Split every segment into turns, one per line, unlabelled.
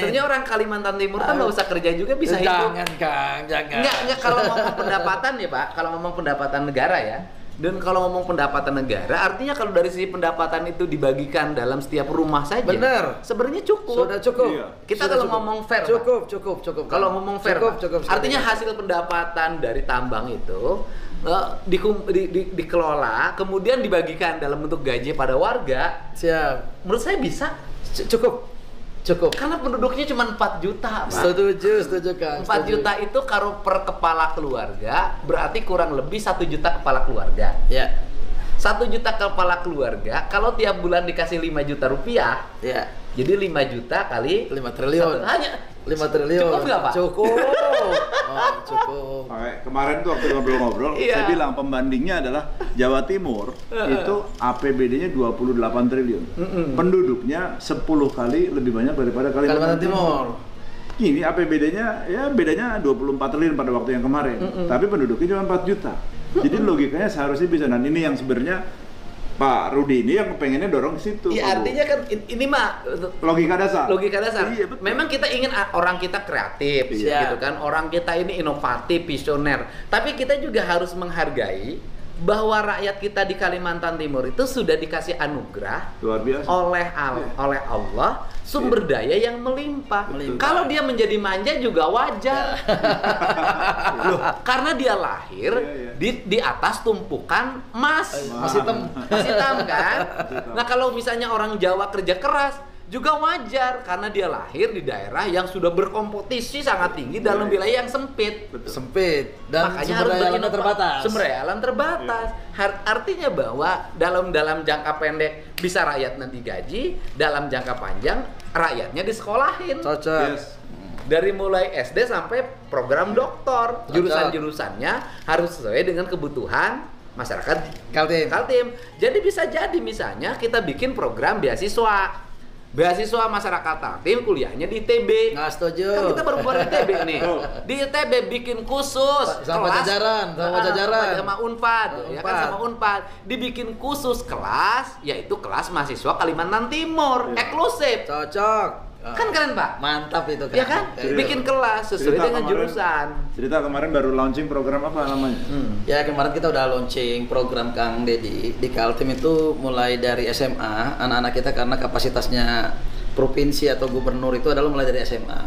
Sebenarnya orang Kalimantan Timur kan nggak usah kerja juga bisa hidup.
Jangan Kang, jangan.
Enggak kalau ngomong pendapatan ya Pak, kalau ngomong pendapatan negara ya. Dan kalau ngomong pendapatan negara, artinya kalau dari sisi pendapatan itu dibagikan dalam setiap rumah saja.
Benar.
Sebenarnya cukup.
Sudah cukup.
Iya.
Kita
Sudah
kalau
cukup.
ngomong fair,
cukup,
Pak.
cukup.
Kalau ngomong fair, Pak.
cukup.
Artinya hasil pendapatan dari tambang itu dikelola, kemudian dibagikan dalam bentuk gaji pada warga.
Siap.
Menurut saya bisa.
Cukup.
Karena penduduknya cuma 4 juta, Pak.
Setuju Kang.
4 juta itu kalau per kepala keluarga berarti kurang lebih 1 juta kepala keluarga.
Ya.
1 juta kepala keluarga, kalau tiap bulan dikasih 5 juta rupiah,
Ya.
jadi 5 juta kali
5 triliun.
hanya
5 triliun.
Cukup nggak, Pak?
Cukup. Oh, cukup.
Makanya kemarin tuh waktu ngobrol-ngobrol,
Iya.
saya bilang pembandingnya adalah Jawa Timur itu APBD-nya 28 triliun. Penduduknya 10 kali lebih banyak daripada
Kalimantan Timur.
Ini APBD-nya ya bedanya 24 triliun pada waktu yang kemarin. Tapi penduduknya cuma 4 juta. Jadi logikanya seharusnya bisa. Dan ini yang sebenarnya Pak Rudi ini yang pengennya dorong ke situ.
Iya, artinya kan ini mah
logika dasar.
Iya,
betul.
memang kita ingin orang kita kreatif,
Iya.
gitu kan. Orang kita ini inovatif, visioner. Tapi kita juga harus menghargai bahwa rakyat kita di Kalimantan Timur itu sudah dikasih anugerah
Luar biasa.
oleh Allah sumber daya yang melimpah. Kalau dia menjadi manja juga wajar. Loh, karena dia lahir di atas tumpukan emas.
Mas hitam.
Mas hitam kan? Nah, kalau misalnya orang Jawa kerja keras juga wajar karena dia lahir di daerah yang sudah berkompetisi sangat tinggi dalam wilayah yang sempit.
Sempit dan
Makanya
sumber
harus
daya alamnya terbatas.
Sumber daya alam terbatas. Artinya bahwa dalam jangka pendek bisa rakyat nanti gaji, dalam jangka panjang rakyatnya disekolahin.
Cocok.
Yes.
Dari mulai SD sampai program doktor, jurusan-jurusannya harus sesuai dengan kebutuhan masyarakat Kaltim. Jadi bisa jadi misalnya kita bikin program beasiswa masyarakat Kaltim kuliahnya di ITB.
Nggak setuju.
Kan kita baru buat ITB nih. Di ITB bikin khusus
Sama Pajajaran,
sama Unpad, ya kan, sama Unpad. Dibikin khusus kelas, yaitu kelas mahasiswa Kalimantan Timur, eksklusif.
Cocok.
Kan keren, Pak?
Mantap itu kan.
Ya kan? Bikin kelas sesuai dengan jurusan.
Cerita kemarin baru launching program apa namanya?
Ya kemarin kita udah launching program Kang Dedi di Kaltim itu mulai dari SMA anak-anak kita karena kapasitasnya provinsi atau gubernur itu adalah mulai dari SMA.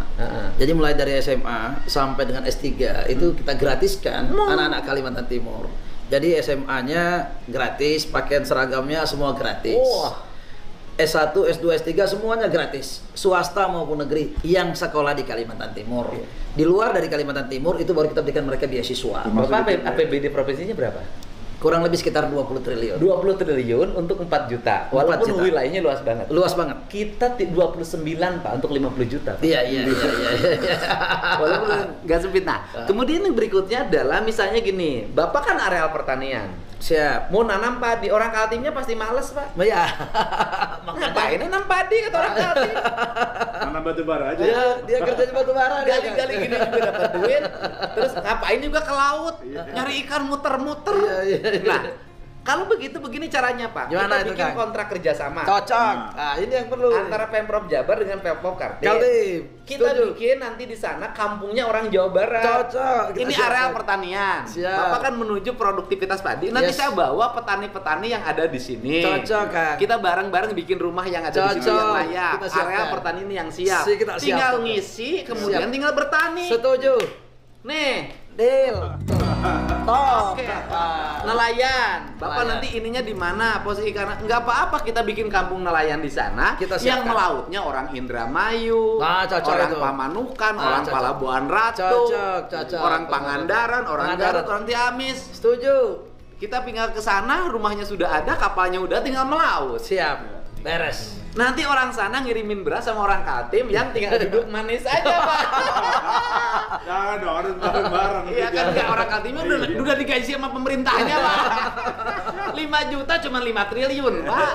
Jadi mulai dari SMA sampai dengan S3 itu kita gratiskan anak-anak Kalimantan Timur. Jadi SMA-nya gratis, pakaian seragamnya semua gratis.
Wah.
S1, S2, S3 semuanya gratis, swasta maupun negeri yang sekolah di Kalimantan Timur. Di luar dari Kalimantan Timur itu baru kita berikan mereka beasiswa.
Berapa APBD provinsinya berapa?
Kurang lebih sekitar 20 triliun.
20 triliun untuk 4 juta. Walaupun
4 juta.
wilayahnya luas banget.
Luas banget.
Kita 29, Pak, untuk 50 juta. Pak.
Iya.
Walaupun nggak sempit. Nah, kemudian yang berikutnya adalah misalnya gini, Bapak kan areal pertanian.
Siap.
Mau nanam padi, orang Kaltimnya pasti males, Pak.
Ya.
Ngapain nanam padi kata orang Kaltim?
Tanam batu bara aja.
Dia kerja di batu bara.
Gali-gali gini juga dapat duit. Terus ngapain juga ke laut, nyari ikan muter-muter.
Iya.
Nah, kalau begitu begini caranya, Pak.
Gimana
kita
itu,
bikin
Kang?
kontrak kerjasama
Cocok. Nah, ini yang perlu.
antara Pemprov Jabar dengan Pemprov Kaltim. Kita
Setuju.
bikin nanti di sana kampungnya orang Jawa Barat.
Cocok.
Ini
Siap.
areal pertanian.
Siap.
Bapak kan menuju produktivitas padi. Nanti
Yes.
saya bawa petani-petani yang ada di sini.
Cocok, Kang.
Kita bareng-bareng bikin rumah yang ada di sini
Cocok.
yang layak.
Kita siapkan.
Areal pertanian yang siap.
Kita siap.
Tinggal ngisi, kemudian
Siap.
tinggal bertani.
Setuju.
Nih,
Deal. Top.
oke. Nelayan. Bapak
Nelayan.
nanti ininya di mana? Posisi karena nggak apa-apa kita bikin kampung nelayan di sana.
Kita
yang
siapkan.
melautnya orang Indramayu,
Nah, cocok
orang
itu.
Pamanukan,
Nah,
orang
cocok.
Palabuhan Ratu,
Cocok.
orang Pangandaran, orang
Pangandaran.
Garut, orang Ciamis.
Setuju.
Kita tinggal ke sana, rumahnya sudah ada, kapalnya udah, tinggal melaut.
Siap. Beres.
Nanti orang sana ngirimin beras sama orang Kaltim yang tinggal duduk manis aja, Pak.
Jangan dong, harus bareng-bareng.
Iya kan, nggak, orang Kaltimnya udah digaji sama pemerintahnya, Pak. 5 juta cuma 5 triliun, Pak.